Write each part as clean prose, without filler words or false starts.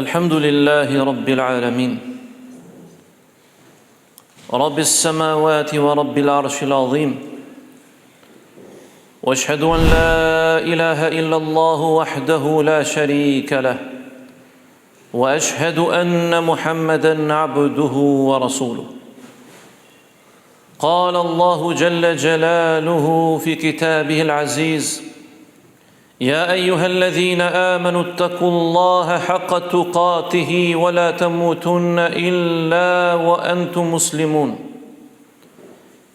الحمد لله رب العالمين رب السماوات ورب العرش العظيم واشهد أن لا إله إلا الله وحده لا شريك له وأشهد أن محمدا عبده ورسوله قال الله جل جلاله في كتابه العزيز يا أيها الذين آمنوا اتقوا الله حق تقاته ولا تموتن إلا وأنتم مسلمون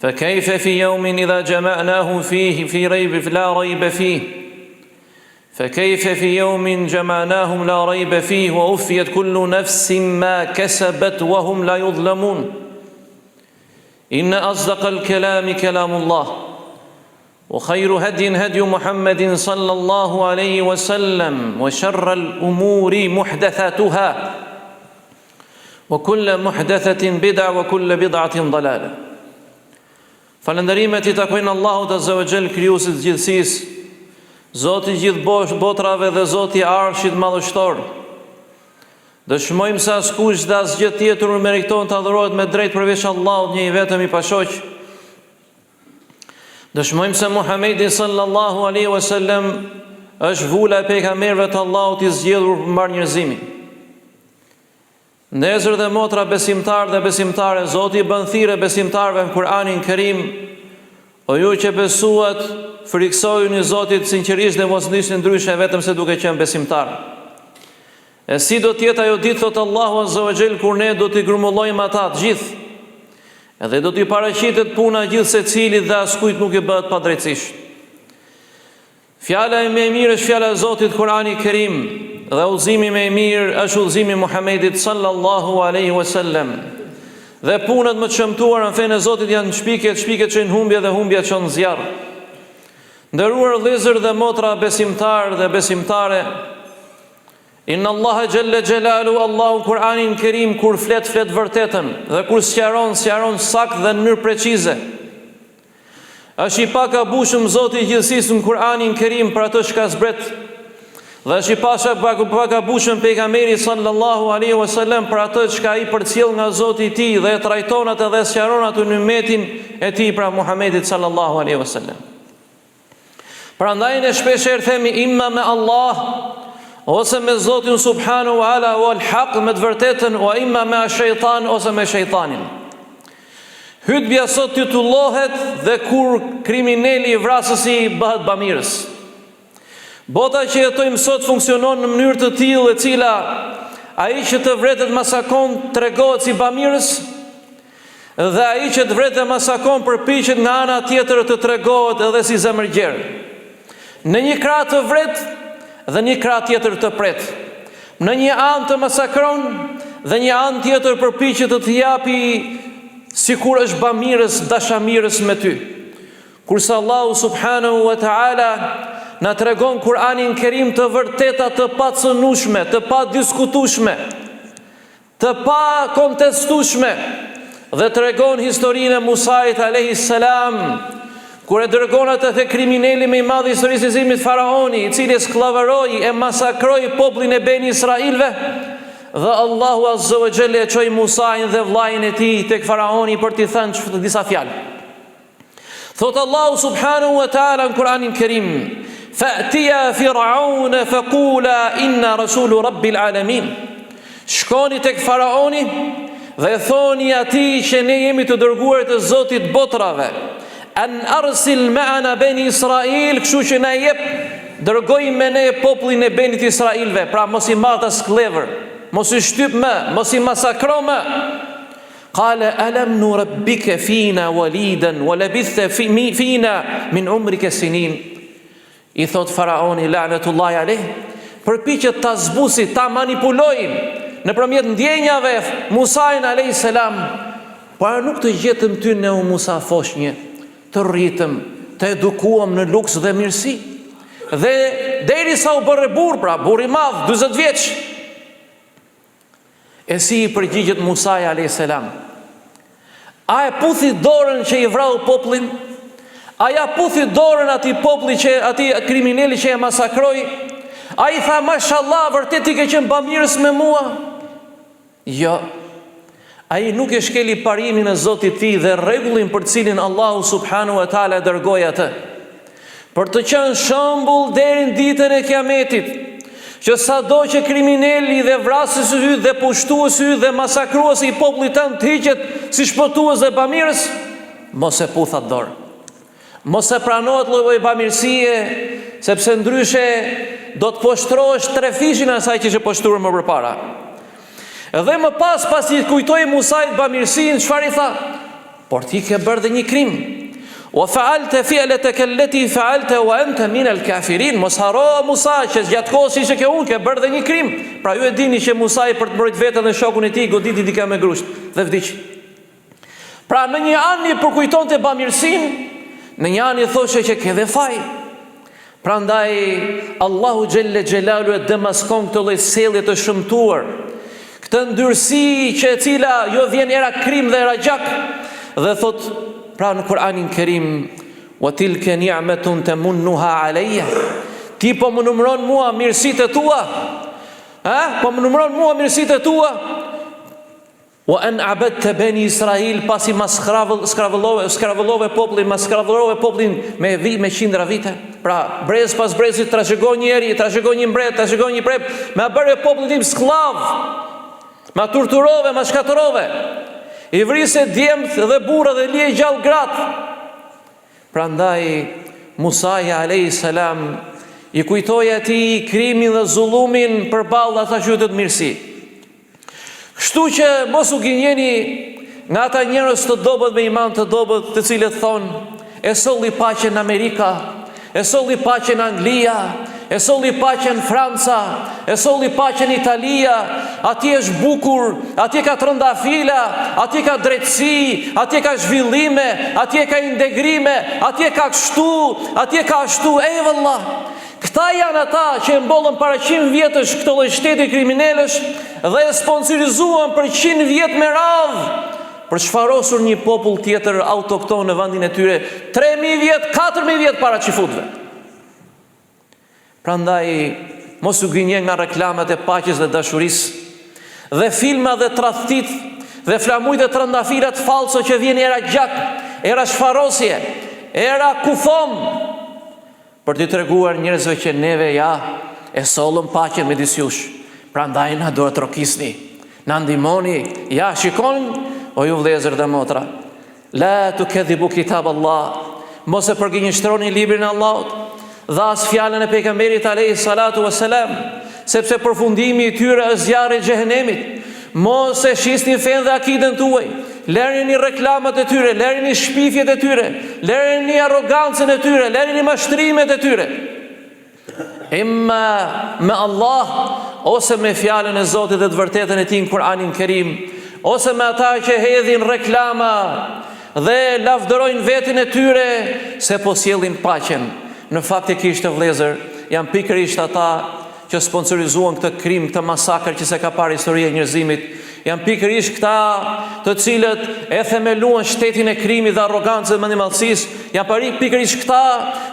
فكيف في يوم إذا جمعناه فيه لا ريب فيه فكيف في يوم جمعناهم لا ريب فيه ووفيت كل نفس ما كسبت وهم لا يظلمون إن أصدق الكلام كلام الله وخير هدي محمد صلى الله عليه وسلم وشر الأمور محدثاتها وكل محدثة بدعة وكل بدعة ضلالة Falënderimet I takojnë Allahut Azza wa Jall, krijuesit të gjithësisë, Zoti I gjithë botrave dhe Zoti I Arshit madhështor. Dëshmojmë se askush dhe asgjë tjetër nuk meriton të adhurohet me drejt përveç Allahut, një I vetëm I pashoq. Dëshmojmë se Muhamedi sallallahu alaihi wasallam është vula e pejgamberëve të Allahut I zgjedhur për mbar njerëzimin. Ndezër dhe motra besimtar dhe besimtare, Zoti I bën thirrje besimtarëve në Kur'anin Kerim: O ju që besuat, friksojuni Zotit sinqerisht dhe mos nisni ndryshe vetëm se duke qenë besimtar. E si do të jetë ajo ditë, thot Allahu Azza wa Jall, kur ne do t'i grumullojmë ata të gjithë, edhe do t'i paraqitet puna gjithë secilit dhe askujt nuk I bëhet padrejtësisht. Fjala e më e mirë është fjala e Zotit Kur'ani Kerim, dhe udhëzimi më I mirë është udhëzimi I Muhamedit sallallahu alaihi wasallam. Dhe punët më të shëmtuara në fenë e Zotit janë shpiket që në humbje dhe humbja që në zjarr. Nderuar vëllezër dhe motra besimtar dhe besimtare, Inna Allaha Jalla Jalalu, Allahu Kur'anin Kerim kur flet vërtetën dhe kur sqaron sakt dhe në mënyrë precize. Është I pakabushëm Zoti I gjithësisë në Kur'anin Kerim për atë që ka zbret, dhe është I pakabushëm pejgamberi sallallahu alaihi wasallam për atë që ka I përcjell nga Zoti I tij dhe e trajton atë dhe sqaron atë në ummetin e tij, pra Muhamedit sallallahu alaihi wasallam. Prandaj ne shpeshherë themi imma me Allah, ose me Zotin subhanahu wa ala wal haq, me të vërtetën, o imma me shejtan, ose me shejtanin. Hutbja sot titullohet dhe kur kriminali I vrasësi bëhet bamirës. Bota që jetojmë sot funksionon në mënyrë të tillë e cila ai që të vretet masakon tregohet si bamirës, dhe ai që të vretet masakon përpiqet nga ana tjetër të tregohet edhe si zemërgjer. Në një krah të vret dhe një krah tjetër të pret. Në një anë të masakron dhe një anë tjetër përpiqet të japi sikur është bamirës, dashamirës me ty. Kurse Allahu subhanahu wa taala na tregon Kur'anin Kerim të vërteta, të pacënueshme, të pa diskutueshme, të pa kontestueshme, dhe tregon historinë e Musait alayhis salam, kur e dërgon atë te kriminali më I madh I historisë së Izmit, Faraoni, I cili skllavëroi e masakroi popullin e Beni Israilve, dhe Allahu Azza wa Jalla e çoi Musain dhe vllajën e tij tek Faraoni për t'i thënë disa fjalë. Thot Allahu subhanahu wa taala në Kur'anin Kerim: Fa'tiya Fir'auna faqula inna rasulu rabbil alamin. Shkoni tek Faraoni dhe thoni atij që ne jemi të dërguar të Zotit botrave. An arsil ma'ana bani Israil, kështu që na jep, dërgoj me ne popullin e Benit Israilve, pra mos I marr as klevër, mos I shtyp më, mos I masakro më. Qala alam nurabbika fina walidan wa labitha fina min umrika sinin. I thot Faraoni la'natullahi alayh, përpiqet ta zbusi, ta manipulojë nëpërmjet ndjenjave Musain alayhis salam, por nuk të gjetëm ty ne o Musa foshnjë, të rritëm, të edukuam në luks dhe mirësi. Dhe derisa u bërë burr, pra burr I madh, 40 vjeç. E si I përgjigjet Musa alayhis salam? A e puthi dorën që I vrau popullin? A ja puthi dorën atij populli që atij kriminali që e masakroi? Ai tha, mashallah, vërtet i ke qenë bamirës me mua? Jo. Ai nuk e shkeli parimin e Zotit ti dhe rregullin për cilin Allahu subhanahu wa taala dërgoi atë. Për të qenë shembull deri në ditën e Kiametit, që sado që kriminali dhe vrasësi i yt dhe pushtuesi i yt dhe masakruesi i popullit tënd të hiqet si shpëtues dhe bamirës, mos e puthat dorë. Mos e pranohet lloj bamirësie, sepse ndryshe do të poshtrohesh 3 fishin asaj që ishe poshtruar më përpara. Edhe më pas i kujtoi Musait bamirësinë, çfarë i tha? Por ti ke bërë dhe një krim. Wa fa'alta fi'lataka allati fa'alta wa anta min al-kafirin. Mos haro Musa që gjatë kohës që ke unë ke bërë dhe një krim. Pra ju e dini që Musai për të mbrojtur veten dhe shokun e tij goditi dika me grusht dhe vdiq. Pra në një anë i përkujtonte bamirësinë, në një anë i thoshe që ke dhe faj. Prandaj Allahu xhelle xhelalu e demaskon këtë lloj sjellje të shëmtuar, këtë ndyrësi që e cila jo vjen era krim dhe era gjak, dhe thot pra në Kur'anin Kerim, wa tilka ni'matun tamunnuha alayya. Ti po më numëron mua mirësitë tua? Po më numëron mua mirësitë tua? Wa an abadta bani Israil, pasi ma skravëllove popullin me qindra vite. Pra brez pas brezit trashëgon njeri, trashëgon një mbret, trashëgon një prep, ma bëre popullin tim sklav, ma torturove, ma shkatërove, i vrise djemth dhe burra dhe lije gjallë gratë. Prandaj Musai alayhis salam i kujtoi atij krimin dhe zullumin përballë ata qytet mirësi. Kështu që mos u gënjeni nga ata njerëz të dobët me iman të dobët, të cilët thonë e solli paqen në Amerika, e solli paqen në Anglia, e solli paqen në Franca, e solli paqen në Italia, atje është bukur, atje ka trëndafila, atje ka drejtësi, atje ka zhvillime, atje ka integrime, atje ka kështu, atje ka ashtu, vëllah. Këta janë ata që e mbollën para 100 vjetësh këtë lloj shteti kriminalësh dhe e sponsorizuan për 100 vjet me radhë për çfarosur një popull tjetër autokton në vendin e tyre 3000 vjet, 4000 vjet para çifutëve. Prandaj mos u gënje nga reklamat e paqes dhe dashurisë dhe filma dhe tradhtit dhe flamujt dhe trëndafilat falso që vjen era gjak, era shfarosje, era kufom, për të treguar njerëzve që neve e sollëm paqen midis jush. Prandaj na duhet të rokisni, na ndihmoni, shikon o ju vëllezër dhe motra. La tukadhibu kitab Allah. Mos e përgjigjëstroni librin e Allahut dhe as fjalën e pejgamberit alayhi salatu wassalam, sepse përfundimi i tyre është zjarri i xhehenemit. Mos e shisni fen dhe akiden tuaj. Lëreni reklamat e tyre, lëreni shpifjet e tyre, lëreni arrogancën e tyre, lëreni mashtrimet e tyre. Imma me Allah, ose me fjalën e Zotit dhe të vërtetën e tij në Kur'anin Kerim, ose me ata që hedhin reklama dhe lavdërojnë veten e tyre se po sjellin paqen. Në faktikisht vëllezër, janë pikërisht ata që sponsorizuan këtë krim, këtë masakër që se ka parë historia e njerëzimit. Janë pikërisht këta të cilët e themeluan shtetin e krimit dhe arrogancës dhe mendimallësisë. Janë pikërisht këta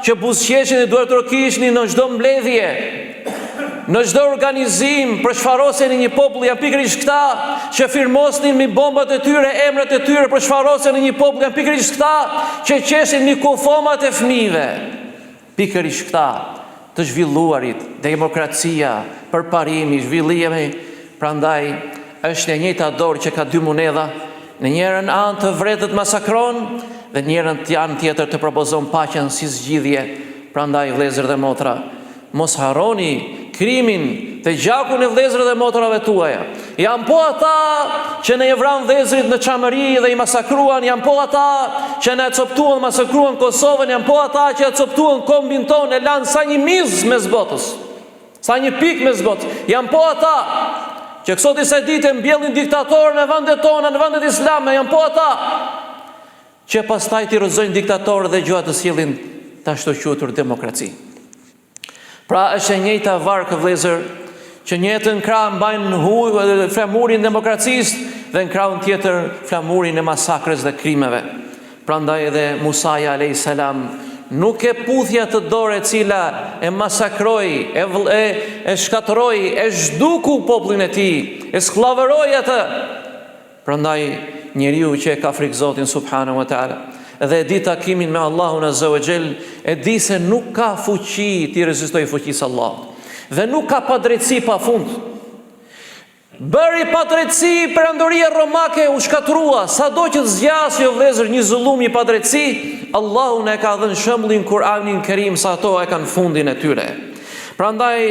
që buzëqeshin e duart rokishnin në çdo mbledhje, në çdo organizim për shfarosjen e një populli. Janë pikërisht këta që firmosnin me bombat e tyre, emrat e tyre për shfarosjen e një populli. Janë pikërisht këta që qeshin mikofomat e fëmijëve. Pikërisht këta të zhvilluarit, demokracia, përparimi, zhvillimi. Prandaj është e njëjta dorë që ka 2 monedha, në njërën anë të vretët masakron dhe njërën anë tjetër të propozon paqen si zgjidhje. Prandaj vëllezër dhe motra, mos harroni krimin të gjakun e vëllezërve dhe motrave tuaja. Janë po ata që ne vran vëllezërit në Çamëri dhe i masakruan, janë po ata që ne coptuan, masakruan Kosovën, janë po ata që coptuan kombin tonë, e lanë sa një miz mes botës, sa një pikë mes botës. Janë po ata që kësot disa ditë mbjellin diktatorë në vendet tona, në vendet islame. Janë po ata që pastaj t'i rrëzojnë diktatorë dhe gjua të sjellin të ashtu quajtur demokraci. Pra është e njëjta varkë vëllezër, që njëtën krah mbajnë flamurin demokracisë dhe në krahun tjetër flamurin e masakrës dhe krimeve. Prandaj edhe Musai alayhis salam nuk e puthja të dorë e cila e masakroi, e shkatëroi, e zhduku popullin e tij, e skllavëroi atë. Prandaj njeriu që e ka frikë Zotin subhanahu wa taala dhe e di takimin me Allahun azza wa jall, e di se nuk ka fuqi ti rezistoj fuqisë Allahut dhe nuk ka padrejtësi pafund. Bëri padrejtësi perandoria romake u shkatrua, sado që zgjasë o vëllezër një zullum, një padrejtësi, Allahu na ka dhënë shembullin Kur'anin Kerim sa ato e kanë fundin e tyre. Prandaj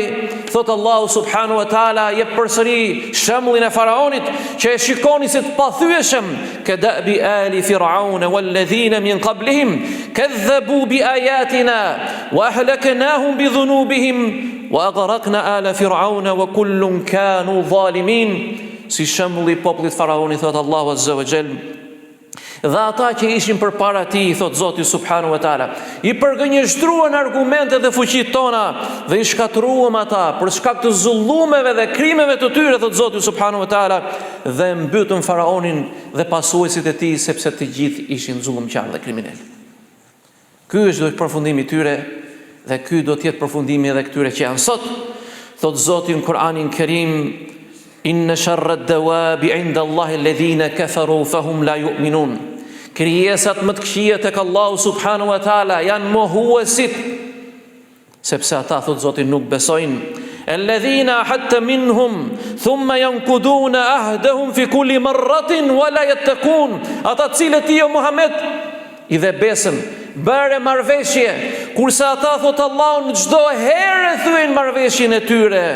thot Allahu subhanahu wa taala jep përsëri shembullin e faraonit që e shikoni si të pathyeshëm, ka da'bi ali fir'auna walladhina min qablihim kadhabu bi ayatina wa ahlaknahum bi dhunubihim wa aghraqna ala fir'auna wa kullun kanu zalimin. Si shembulli popullit faraonit thot Allahu azza wa jall, dhe ata që ishin përpara tij, thot Zoti subhanahu wa taala, i përgënjeshtruan argumentet dhe fuqitë tona dhe i shkatruam ata për shkak të zullumeve dhe krimeve të tyre, thot Zoti subhanahu wa taala, dhe mbytën faraonin dhe pasuesit e tij sepse të gjithë ishin zullumqtar dhe kriminal. Ky është përfundimi i tyre dhe ky do të jetë përfundimi edhe këtyre që janë sot. Thot Zoti në Kur'anin Kerim, inna sharra ad-dawabi 'inda Allahi alladhina kafaru fahum la yu'minun. Krijesat më të këqija tek Allahu subhanahu wa taala janë mohuesit, sepse ata, thot Zoti, nuk besojnë. Alladhina hatta minhum thumma yanquduna ahdahum fi kulli marratin wa la yattaqun. Ata cilët ti o Muhammed i dhe besën, bëre marrëveshje, kurse ata, thot Allahu, në çdo herë thyen marrëveshjen e tyre,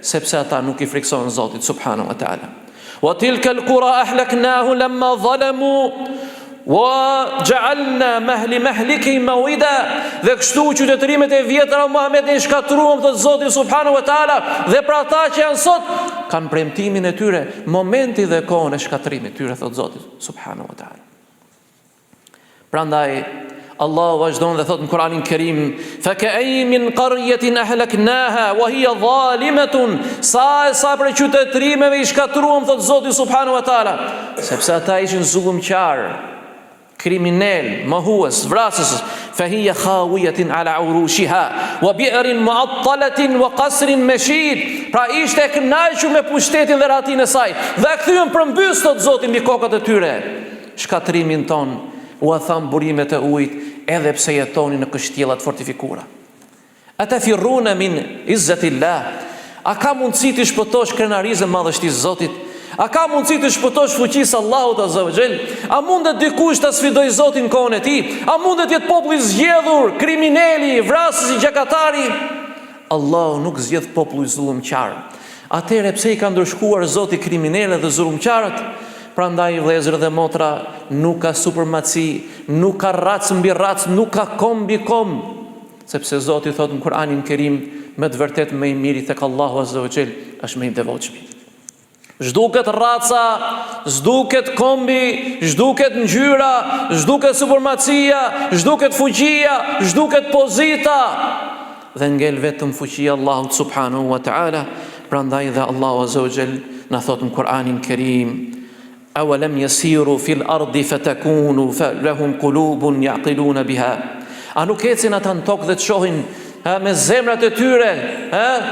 sepse ata nuk i frikson Zotit subhanahu wa taala. Wa tilka al-qura ahlaknahu lamma zalamu wa ja'alna mahliki mawida. Dhe kështu qytetërimet e vjetra o Muhammed e shkatruam, thot Zoti subhanahu wa taala, dhe për ata që janë sot kanë premtimin e tyre, momenti dhe kohën e shkatrimit tyre, thot Zoti subhanahu wa taala. Prandaj Allahu vazhdon dhe thot në Kur'anin Kerim, fa ka'ayyin min qaryatin ahlaknaha wa hiya zalimatun. Sa për qytetërimeve i shkatruam, thot Zoti subhanahu wa taala, sepse ata ishin zullumqar, kriminal, mohues, vrasës. Fa hiya khawiyatin ala urushiha wa bi'rin mu'attalatin wa qasrin mashid. Pra ishte e kënaqur me pushtetin dhe ratin e saj, dhe kthyen përmbys, thot Zoti, mbi kokat e tyre. Shkatrimin ton u tham burimet e ujit, edhe pse jetoni në kështjellat fortifikuara. Ata firruna min izzatillah. A ka mundësi të shpëtosh krenarizën madhështisë Zotit? A ka mundësi të shpëtosh fuqisë Allahut azza wa jall? A mundet dikush të sfidoj Zotin kohën e tij? A mundet jetë populli zgjedhur, kriminali, vrasësi, gjykatari? Allahu nuk zgjedh popull zullumqtar. Atëherë pse i ka ndërshkuar Zoti kriminalët dhe zullumqtarët? Prandaj vëllezër dhe motra, nuk ka supermaci, nuk ka rac mbi rac, nuk ka kom mbi kom, sepse Zoti thot në Kur'anin Kerim, me të vërtet më i miri tek Allahu azza wa jall është më i devotshëm. Zhduket raca, zhduket kombi, zhduket ngjyra, zhduket supermacia, zhduket fuqia, zhduket pozita, dhe ngel vetëm fuqia Allahut subhanahu wa taala. Prandaj dhe Allahu azza wa jall na thot në Kur'anin Kerim, awalam yasiru fil ardi fatakunu lahum qulubun yaqiluna biha. A nuk ecin ata në tokë dhe të shohin me zemrat e tyre,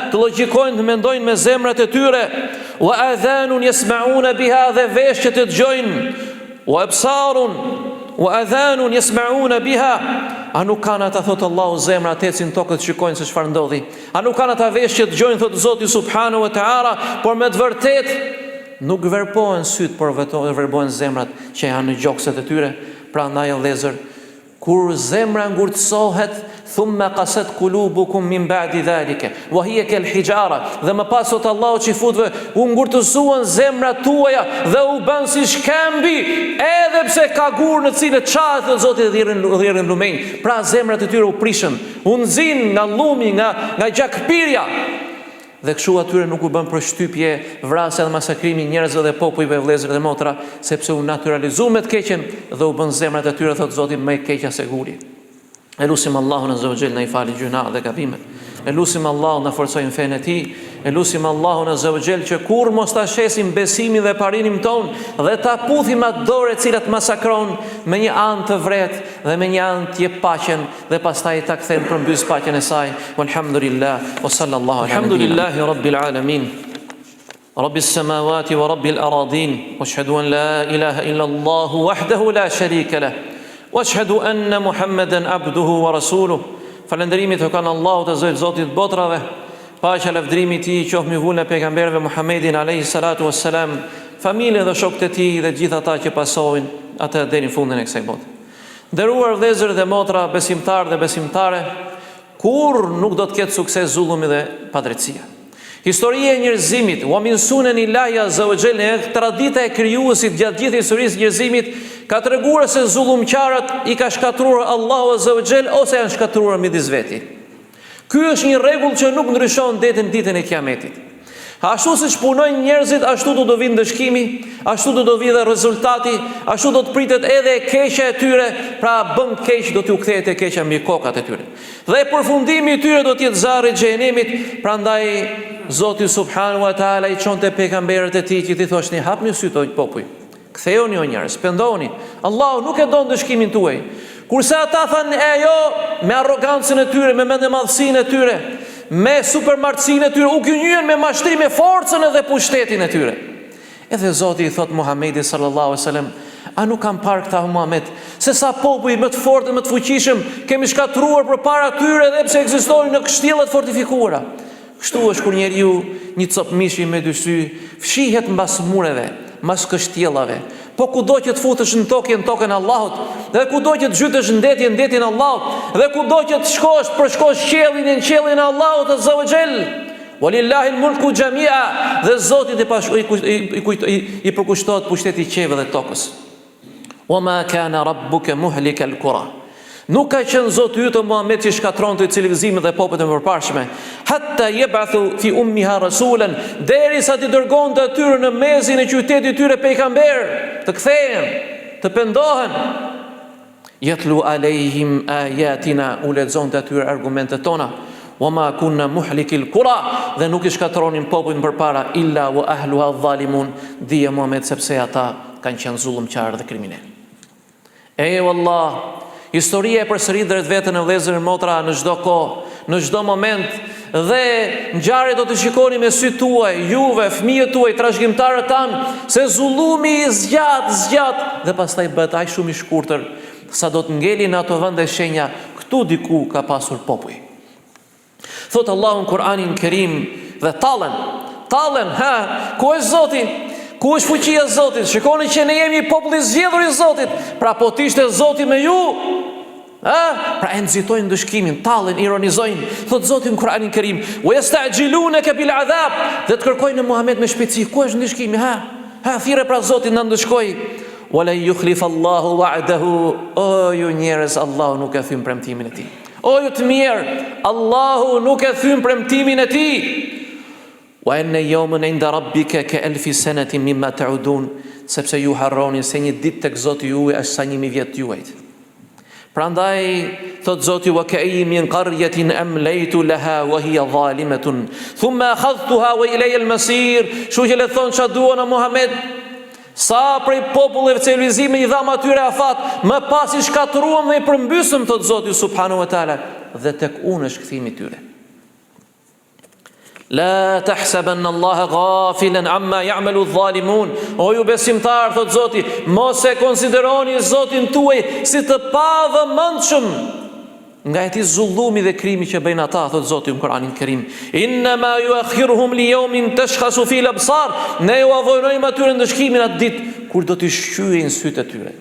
të logjikojnë, të mendojnë me zemrat e tyre, wa adhanun yasma'una biha, dhe veshë që të dëgjojnë, wa absarun wa adhanun yasma'una biha. A nuk kanë ata, thot Allahu, zemra të ecin tokë të shikojnë se çfarë ndodhi? A nuk kanë ata veshë që të dëgjojnë, thot Zoti subhanahu wa ta'ala, por me të vërtetë nuk verbohen syt, por verbohen zemrat që janë në gjokset e tyre. Prandaj vëllezër, kur zemra ngurtësohet, thumma qasat qulubukum min ba'di dhalika wa hiya kal hijara, dhe më pas sot Allahu që futve u ngurtësuan zemrat tuaja dhe u bën si shkembi, edhe pse ka gur në cilët çahet dhe Zoti dhirën lumenj. Pra zemrat e tyre u prishën, u nxin nga llumi, nga gjakpirja. Dhe kështu atyre nuk u bën përshtypje vrasja dhe masakrimi njerëzve dhe popujve, vëllezër dhe motra, sepse u naturalizu me të keqen dhe u bën zemrat e tyre, thot Zoti, më e keqja se guri. Elusim Allahun azza wa jall na i falë gjuna dhe gabimet. E lusim Allahun na forcojnë fenë e tij, e lusim Allahun azza wa jall që kur mos ta shesim besimin dhe parimin ton dhe ta puthim atë dorë e cila të masakron me një anë të vret dhe me një anë të jep paqen dhe pastaj ta kthen përmbys paqen e saj. Walhamdulillah wa sallallahu alhamdulillahi rabbil alamin. رب السماوات ورب الأراضين واشهد أن لا إله إلا الله وحده لا شريك له واشهد أن محمدا عبده ورسوله. Falëndërimi të kanë Allahut të zot Zotit botrave, paqja lavdërimi i tij qoftë mbi vullën e pejgamberëve Muhammedin alayhi salatu wassalam, familjen dhe shokët e tij dhe gjithë ata që pasojnë atë deri në fundin e kësaj bote. Nderuar vëllezër dhe motra, besimtarë dhe besimtare, kur nuk do të ketë sukses zullumi dhe padrejtësia. Historia e njerëzimit, wa min sunanillahi azza wa jalla, tradita e krijuesit gjatë gjithë historisë së njerëzimit ka treguar se zullumqtarët i ka shkatruar Allahu azza wa jalla ose janë shkatruar midis veti. Ky është një rregull që nuk ndryshon deri në ditën e Kiametit. Ashtu siç punojnë njerëzit, ashtu do vinë dëshkimi, ashtu do vi dhe rezultati, ashtu do të pritet edhe e keqja e tyre, pra bën keq do t'u kthehet e keqja mbi kokat e tyre. Dhe përfundimi i tyre do të jetë zjarri i xhenemit, prandaj Zoti subhanahu wa taala i çonte pejgamberët e tij që ti thoshni hapni syt o popull. Ktheuni o njerëz, pendoni. Allahu nuk e don dëshkimin tuaj. Kurse ata thanë jo me arrogancën e tyre, me mendëmadhsinë e tyre, me supermartësinë e tyre, u gënjyen me mashtrim me forcën edhe pushtetin e tyre. Edhe Zoti i thot Muhamedit sallallahu alaihi wasallam, a nuk kam parë këta Muhammed, se sa popull më të fortë, më të fuqishëm kemi shkatruar përpara tyre edhe pse ekzistojnë në kështjellat fortifikuara. Kështu është kur njeriu një cop mishi me dy sy fshihet mbas mureve, mbas kështjellave. Po kudo që të futesh në tokën e Allahut, dhe kudo që të zhytesh në detin e Allahut, dhe kudo që të shkosh përshkosh qiellin e Allahut azza wa jall. Walillahi al-mulku jami'a, dhe Zoti i përkushtohet pushteti i qiellit dhe tokës. Wama kana rabbuka muhlika al-qura. Nuk ka qenë Zoti yt Muhammed që shkatronte civilizimin dhe popujt e mëparshme, hatta yeb'athu fi ummiha rasulan, derisa ti dërgonte atyre në mezin e qytetit tyre pejgamber, të kthehen, të pendohen. Yatlu alehim ayatina, u lexonte atyre argumentet tona. Wama kunna muhlikil qura, dhe nuk i shkatronin popujt përpara illa wa ahluha adh-dhalimun, dije Muhammed sepse ata kanë qenë zullumqtar dhe kriminal. Wallah, historia e përsërit drejt vetën e vëllezër e motra në çdo kohë, në çdo moment, dhe ngjarjet do të shikoni me sytë tuaj, juve, fëmijët tuaj, trashëgimtarët tanë, se zullumi i zgjat dhe pastaj bëhet aq shumë i shkurtër sa do të ngelin ato vende shenja, këtu diku ka pasur popull. Thot Allahu në Kur'anin Kerim, dhe tallen, ku është Zoti? Ku është fuqia e Zotit? Shikoni që ne jemi popull i zgjedhur i Zotit. Pra po të ishte Zoti me ju, pra e nxitojnë dëshkimin, tallen, ironizojnë. Thot Zoti në Kur'anin Kerim, "Wa yasta'jilunaka bil 'adhab", dhe të kërkojnë në Muhammed me shpejtësi, ku është ndëshkimi? Thirrë pra Zotin na ndëshkoj. "Wa la yukhlifa Allahu wa'dahu", o ju njerëz, Allahu nuk e thyn premtimin e tij. O ju të mirë, Allahu nuk e thyn premtimin e tij. Wa inna yawman 'inda rabbika ka alfi sanatin mimma ta'udun, sepse ju harroni se një ditë tek Zoti juaj është sa 1000 vjet juajt. Prandaj thot Zoti, wa ka'ayyin min qaryatin amlaytu laha wa hiya zalimatun thumma akhadhtuha wa ilayya al-masir. Shu që le thon çfarë duan në Muhammed, sa prej populleve civilizime i dham atyre afat, më pas i shkatruam dhe i përmbysëm, thot Zoti subhanahu wa taala, dhe tek unë është kthimi i tyre. La tahsabanna Allaha ghafilan amma ya'malu adh-dhalimun. O ju besimtar, thot Zoti, mos e konsideroni Zotin tuaj si të pavëmendshëm nga ati zullumi dhe krimi që bëjnë ata, thot Zoti në Kur'anin Kerim. Innama yuakhiruhum li yawmin tashkhasu fihi al-absar. Ne ju avojojmë atyre ndëshkimin atë ditë kur do të shqyejnë sytë e tyre.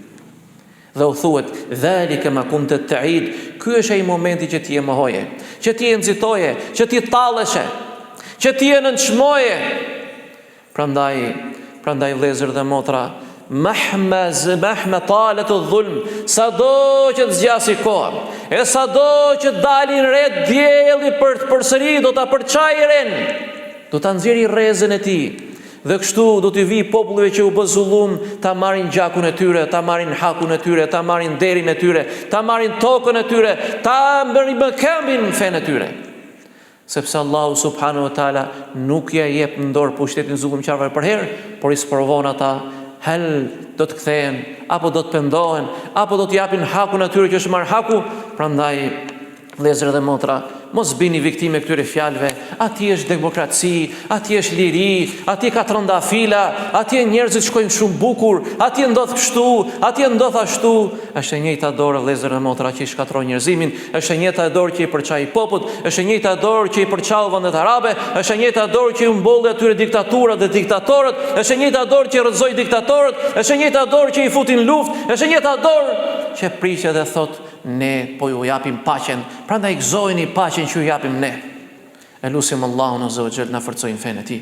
Dhe u thuhet, dhalika ma kunta ta'id. Ky është ai momenti që ti e mohoje, që ti e nxitoje, që ti talleshe, që ti e nënçmoje. Prandaj vëllezër dhe motra, mahma talet dhulm, sado që të zgjasi koha, e sado që dalin re dielli për të përsëri, do ta përçajë ren, do ta nxjerrë rrezën e tij. Dhe kështu do t'i vi popullve që u bë zullum, ta marrin gjakun e tyre, ta marrin hakun e tyre, ta marrin derin e tyre, ta marrin tokën e tyre, ta bërin këmbin fenë e tyre. sepse Allahu subhanahu wa taala nuk ja jep në dorë pushtetin zullumqarëve për herë, por i sprovon ata, hel do të kthehen, apo do të pendohen, apo do të japin hakun atyre që është marrë haku. Prandaj, vëllezër dhe motra, mos bini viktime këtyre fjalëve. Ati është demokraci, ati është liri, ati ka trëndafila, ati njerëzit shkojnë shumë bukur, ati ndodh kështu, ati ndodh ashtu. Është e njëjta dorë, vëllezër dhe motra, që i shkatron njerëzimin, është e njëjta dorë që i përçai poput, është e njëjta dorë që i përçau vendet arabe, është e njëjta dorë që i mbolli atyre diktaturat dhe diktatorët, është e njëjta dorë që i rrëzoi diktatorët, është e njëjta dorë që i futin luftë, është e njëjta dorë që priqet dhe thot ne po ju japim paqen, prandaj gëzojeni paqen që ju japim ne. E lusim Allahun azza wa jall na forcojnë fenë e tij.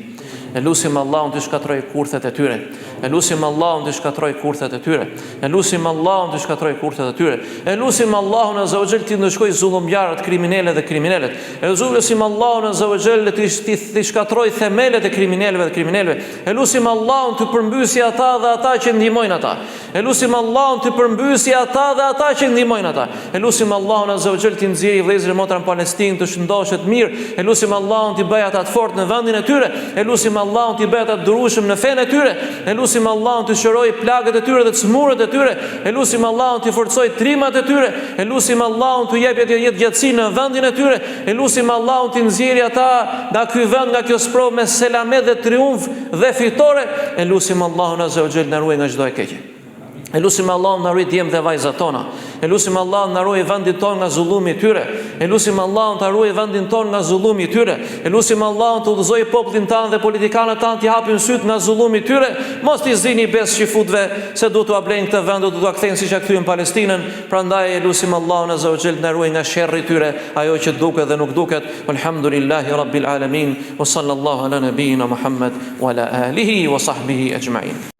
E lusim Allahun të shkatroj kurthet e tyre. E lusim Allahun të shkatroj kurthet e tyre. E lusim Allahun të shkatroj kurthet e tyre. E lusim Allahun azza wa jall të ndëshkoj zullumjarët, kriminalët dhe kriminalët. E lusim Allahun azza wa jall të shkatroj themelet e kriminalëve dhe kriminalëve. E lusim Allahun të përmbysë ata dhe ata që ndihmojnë ata. E lusim Allahun të përmbysë ata dhe ata që ndihmojnë ata. E lusim Allahun azza wa jall të nxjerrë vëllezër e motra në Palestinë të shëndoshet mirë. E lusim Allahun të bëjë ata të fortë në vendin e tyre. E lusim Allahun të bëjë ata të durueshëm në fenë e tyre. E lusim Allahun të shërojë plagët e tyre dhe të smurët e tyre. E lusim Allahun të forcojë trimat e tyre. E lusim Allahun të jepë jetë gjatësi në vendin e tyre. E lusim Allahun të nxjerrë ata nga ky vend, nga kjo sprovë me selamet dhe triumf dhe fitore. E lusim Allahun azza wa jall na ruaj nga çdo e keqe. E lusim Allahun na ruaj djemt dhe vajzat tona. E lusim Allahun na ruaj vendin ton nga zullumi i tyre. E lusim Allahun ta ruaj vendin ton nga zullumi i tyre. E lusim Allahun të udhëzojë popullin tan dhe politikanët tan të hapin syt nga zullumi i tyre. Mos t'i zini bes shifutëve se duhet t'u ablejnë këtë vend, duhet t'u kthejnë siç ja kthyen Palestinën. Prandaj e lusim Allahun azza wa jall na ruaj nga sherrri i tyre, ajo që duket dhe nuk duket. Alhamdulillahi rabbil alamin wa sallallahu ala nabiyyina Muhammad wa ala alihi wa sahbihi ajma'in.